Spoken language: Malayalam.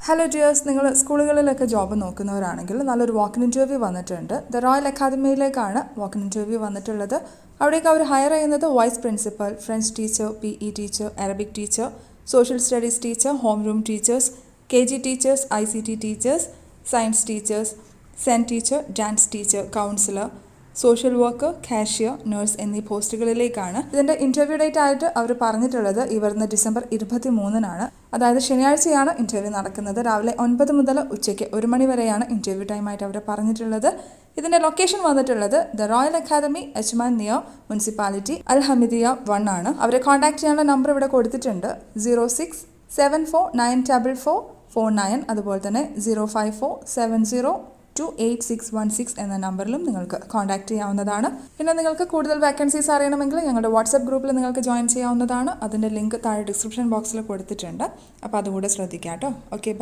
ഹലോ ഡിയേഴ്സ്, നിങ്ങൾ സ്കൂളുകളിലൊക്കെ ജോബ് നോക്കുന്നവരാണെങ്കിൽ നല്ലൊരു വാക്കിൻ ഇൻ്റർവ്യൂ വന്നിട്ടുണ്ട്. ദ റോയൽ അക്കാദമിയിലേക്കാണ് വാക്കിൻ ഇൻ്റർവ്യൂ വന്നിട്ടുള്ളത്. അവിടേക്ക് അവർ ഹയർ ചെയ്യുന്നത് vice principal, french teacher, PE teacher, arabic teacher, social studies teacher, home room teachers, KG teachers, ICT teachers, science teachers, സെൻറ്റ് teacher, dance teacher, counsellor, social worker, cashier, nurse എന്നീ പോസ്റ്റുകളിലേക്കാണ്. ഇതിൻ്റെ ഇൻ്റർവ്യൂ ഡേറ്റ് ആയിട്ട് അവർ പറഞ്ഞിട്ടുള്ളത് ഈ വരുന്ന ഡിസംബർ 23-നാണ്. അതായത് ശനിയാഴ്ചയാണ് ഇൻ്റർവ്യൂ നടക്കുന്നത്. രാവിലെ 9 മുതൽ ഉച്ചയ്ക്ക് 1 മണി വരെയാണ് ഇൻ്റർവ്യൂ ടൈമായിട്ട് അവർ പറഞ്ഞിട്ടുള്ളത്. ഇതിൻ്റെ ലൊക്കേഷൻ വന്നിട്ടുള്ളത് the Royal Academy, Ajman near municipality, Al Hamidiya 1 ആണ്. അവരെ കോൺടാക്ട് ചെയ്യാനുള്ള നമ്പർ ഇവിടെ കൊടുത്തിട്ടുണ്ട്. 0674944449, അതുപോലെ തന്നെ 054702816 എന്ന നമ്പറിലും നിങ്ങൾക്ക് കോൺടാക്ട് ചെയ്യാവുന്നതാണ്. പിന്നെ നിങ്ങൾക്ക് കൂടുതൽ വാക്കൻസീസ് അറിയണമെങ്കിൽ ഞങ്ങളുടെ വാട്സപ്പ് ഗ്രൂപ്പിൽ നിങ്ങൾക്ക് ജോയിൻ ചെയ്യാവുന്നതാണ്. അതിൻ്റെ ലിങ്ക് താഴെ ഡിസ്ക്രിപ്ഷൻ ബോക്സിൽ കൊടുത്തിട്ടുണ്ട്. അപ്പോൾ അതുകൂടെ ശ്രദ്ധിക്കാം കേട്ടോ. ഓക്കെ.